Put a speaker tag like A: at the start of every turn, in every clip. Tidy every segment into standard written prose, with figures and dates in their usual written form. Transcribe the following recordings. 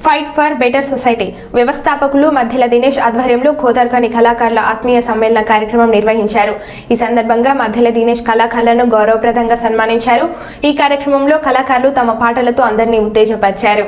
A: Fight for better society వ్యవస్థాపకులు మధ్యల దినేష్ ఆధ్వర్యంలో ఖోదర్కాని కళాకారుల ఆత్మీయ సమ్మేళన కార్యక్రమం నిర్వహించారు. ఈ సందర్భంగా మధ్యల దినేష్ కళాకారులను గౌరవప్రదంగా సన్మానించారు. ఈ కార్యక్రమంలో కళాకారులు తమ పాటలతో అందరినీ ఉత్తేజపరిచారు.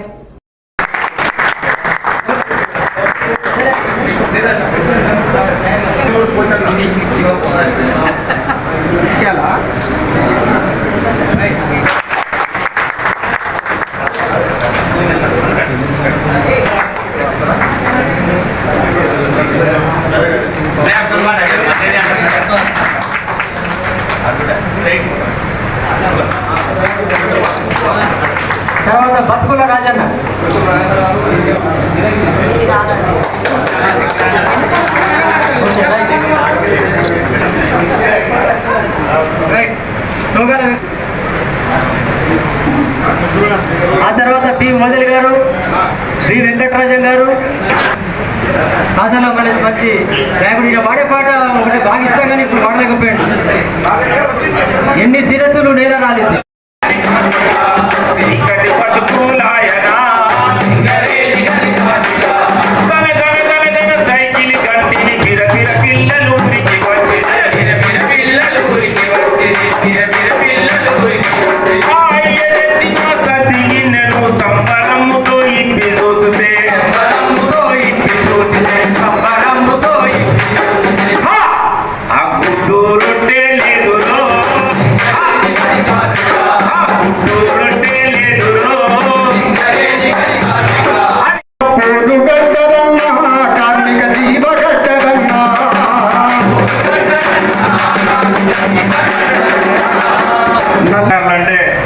B: తర్వాత బతుకుల రాజన్న ఆ తర్వాత పి మోదల్ గారు, శ్రీ వెంకటరాజన్ గారు. అసలు మన మంచి నాయకుడు. ఇక పాడే పాట ఒకటి బాగా ఇష్టం కానీ ఇప్పుడు పాడలేకపోయాడు. ఎన్ని శిరస్సులు నేల రాలేదు.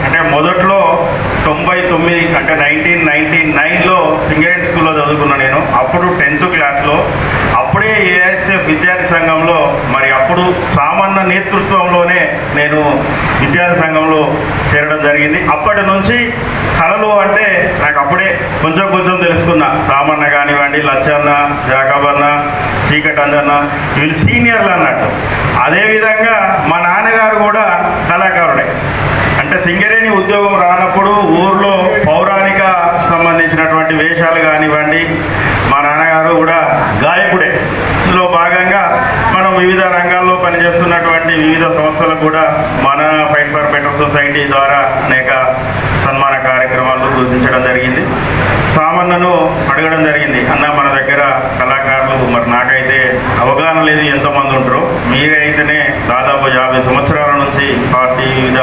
C: అంటే మొదట్లో 99 అంటే 1999లో సింగరేణి స్కూల్లో చదువుకున్నా నేను. అప్పుడు 10th క్లాస్లో అప్పుడే ఏఎస్ఎఫ్ విద్యార్థి సంఘంలో మరి అప్పుడు సామాన్య నేతృత్వంలోనే నేను విద్యార్థి సంఘంలో చేరడం జరిగింది. అప్పటి నుంచి కళలు అంటే నాకు అప్పుడే కొంచెం కొంచెం తెలుసుకున్నా. సామాన్య కానివ్వండి, లచ్చన్న, జాకబన్న, చీకటి అందన్న, వీళ్ళు సీనియర్లు అన్నట్టు. అదేవిధంగా మా నాన్నగారు కూడా కళాకారుడే. అంటే సింగరేణి ఉద్యోగం రానప్పుడు ఊర్లో పౌరాణిక సంబంధించినటువంటి వేషాలు కానివ్వండి, మా నాన్నగారు కూడా గాయకుడే. ఇందులో భాగంగా మనం వివిధ రంగాల్లో పనిచేస్తున్నటువంటి వివిధ సంస్థలకు కూడా మన ఫైట్ ఫర్ బెటర్ సొసైటీ ద్వారా అనేక సన్మాన కార్యక్రమాలు గుర్తించడం జరిగింది. సామాన్యను అడగడం జరిగింది, అన్న మన దగ్గర కళాకారులు మరి నాకైతే అవగాహన లేదు ఎంతమంది ఉంటారో, మీరైతేనే దాదాపు 50 సంవత్సరాల నుంచి పార్టీ వివిధ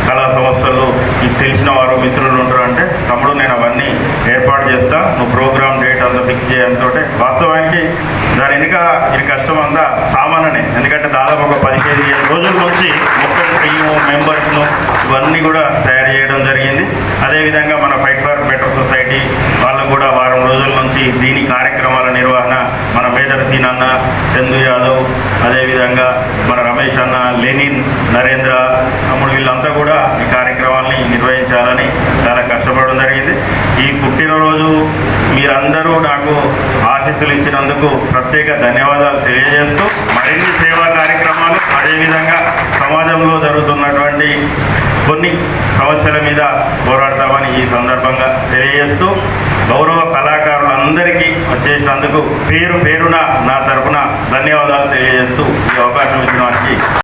C: కళా సంస్థలు మీకు తెలిసిన వారు మిత్రులు ఉంటారు. అంటే తమ్ముడు నేను అవన్నీ ఏర్పాటు చేస్తా, నువ్వు ప్రోగ్రామ్ డేట్ అంతా ఫిక్స్ చేయడంతో వాస్తవానికి దాని వెనుక ఇది కష్టం అంతా సామాన్యనే. ఎందుకంటే దాదాపు ఒక 15 రోజుల నుంచి మొత్తం టీము మెంబర్స్ను ఇవన్నీ కూడా తయారు చేయడం జరిగింది. అదేవిధంగా మన ఫైట్ ఫర్ బెటర్ సొసైటీ వాళ్ళు కూడా వారం రోజుల నుంచి దీని కార్యక్రమాల నిర్వహణ మన మేదర్సీన్ అన్న, చందు యాదవ్, అదేవిధంగా మన రమేష్ అన్న, లెనిన్, నరేంద్ర తమ్ముడు వీళ్ళంతా కూడా ఈ కార్యక్రమాన్ని నిర్వహించాలని చాలా కష్టపడడం జరిగింది. ఈ పుట్టినరోజు మీరందరూ నాకు ఆశీస్సులు ఇచ్చినందుకు ప్రత్యేక ధన్యవాదాలు తెలియజేస్తూ మరిన్ని సేవా కార్యక్రమాలు అదేవిధంగా సమాజంలో జరుగుతున్నటువంటి కొన్ని సమస్యల మీద పోరాడతామని ఈ సందర్భంగా తెలియజేస్తూ గౌరవ కళాకారులందరికీ వచ్చేసినందుకు పేరు పేరున నా తరఫున ధన్యవాదాలు తెలియజేస్తూ ఈ అవకాశం ఇచ్చిన వారికి